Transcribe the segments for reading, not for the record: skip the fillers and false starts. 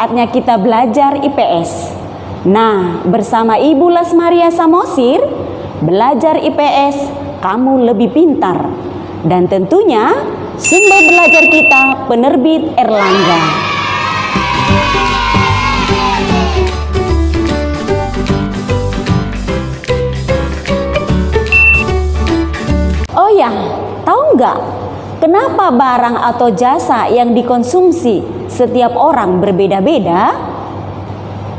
saatnya kita belajar IPS. Nah, bersama Ibu Lesmaria Samosir, belajar IPS kamu lebih pintar. Dan tentunya sumber belajar kita penerbit Erlangga. Oh ya, tahu nggak kenapa barang atau jasa yang dikonsumsi setiap orang berbeda-beda?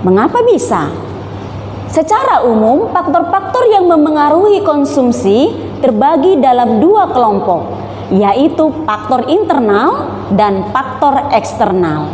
Mengapa bisa? Secara umum, faktor-faktor yang memengaruhi konsumsi terbagi dalam dua kelompok, yaitu faktor internal dan faktor eksternal.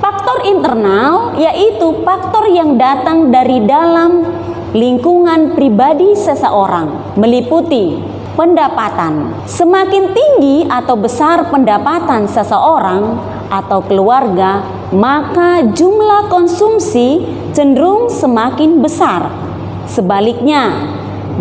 Faktor internal yaitu faktor yang datang dari dalam lingkungan pribadi seseorang, meliputi pendapatan. Semakin tinggi atau besar pendapatan seseorang atau keluarga, maka jumlah konsumsi cenderung semakin besar. Sebaliknya,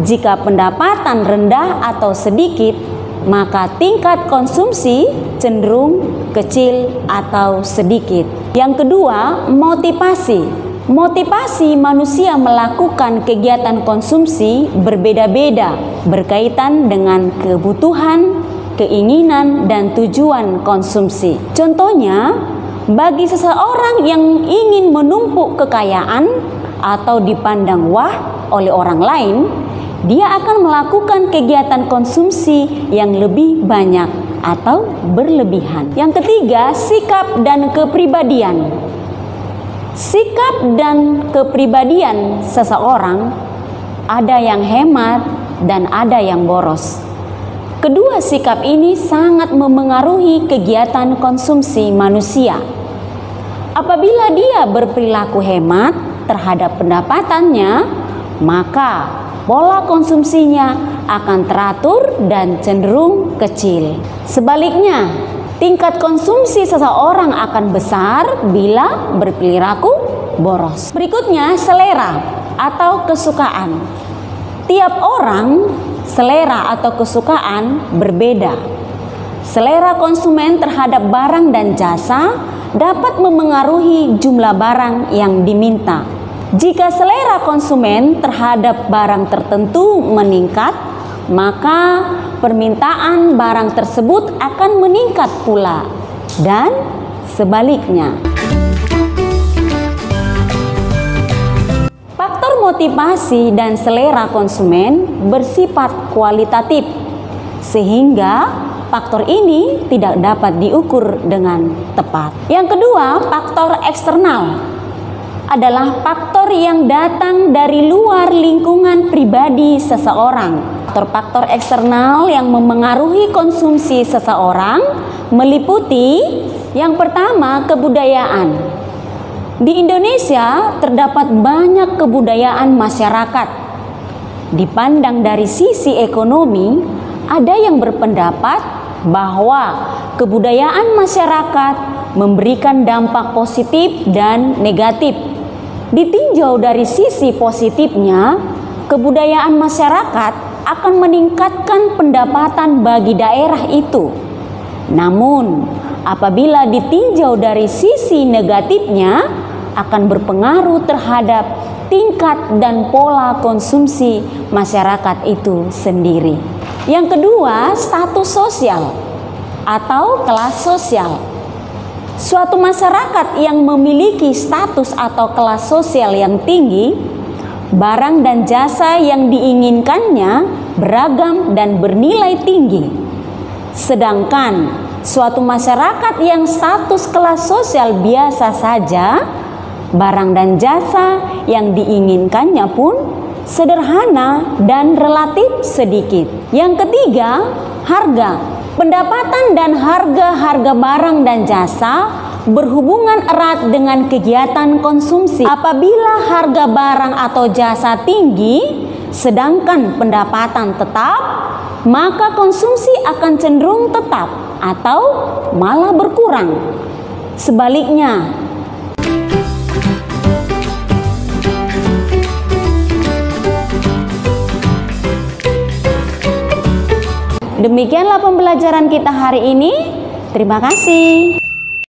jika pendapatan rendah atau sedikit, maka tingkat konsumsi cenderung kecil atau sedikit. Yang kedua, motivasi. Motivasi manusia melakukan kegiatan konsumsi berbeda-beda berkaitan dengan kebutuhan, keinginan, dan tujuan konsumsi. Contohnya, bagi seseorang yang ingin menumpuk kekayaan atau dipandang wah oleh orang lain, dia akan melakukan kegiatan konsumsi yang lebih banyak atau berlebihan. Yang ketiga, sikap dan kepribadian. Sikap dan kepribadian seseorang ada yang hemat dan ada yang boros. Kedua sikap ini sangat memengaruhi kegiatan konsumsi manusia. Apabila dia berperilaku hemat terhadap pendapatannya, maka pola konsumsinya akan teratur dan cenderung kecil. Sebaliknya, tingkat konsumsi seseorang akan besar bila berperilaku boros. Berikutnya, selera atau kesukaan. Tiap orang selera atau kesukaan berbeda. Selera konsumen terhadap barang dan jasa dapat memengaruhi jumlah barang yang diminta. Jika selera konsumen terhadap barang tertentu meningkat, maka permintaan barang tersebut akan meningkat pula, dan sebaliknya. Faktor motivasi dan selera konsumen bersifat kualitatif, sehingga faktor ini tidak dapat diukur dengan tepat. Yang kedua, faktor eksternal adalah faktor yang datang dari luar lingkungan pribadi seseorang. Faktor-faktor eksternal yang memengaruhi konsumsi seseorang meliputi yang pertama, kebudayaan. Di Indonesia terdapat banyak kebudayaan masyarakat. Dipandang dari sisi ekonomi, ada yang berpendapat bahwa kebudayaan masyarakat memberikan dampak positif dan negatif. Ditinjau dari sisi positifnya, kebudayaan masyarakat akan meningkatkan pendapatan bagi daerah itu. Namun, apabila ditinjau dari sisi negatifnya, akan berpengaruh terhadap tingkat dan pola konsumsi masyarakat itu sendiri. Yang kedua, status sosial atau kelas sosial. Suatu masyarakat yang memiliki status atau kelas sosial yang tinggi, barang dan jasa yang diinginkannya beragam dan bernilai tinggi. Sedangkan suatu masyarakat yang status kelas sosial biasa saja, barang dan jasa yang diinginkannya pun sederhana dan relatif sedikit. Yang ketiga, harga. Pendapatan dan harga barang dan jasa berhubungan erat dengan kegiatan konsumsi. Apabila harga barang atau jasa tinggi, sedangkan pendapatan tetap, maka konsumsi akan cenderung tetap atau malah berkurang. Sebaliknya, demikianlah pembelajaran kita hari ini. Terima kasih.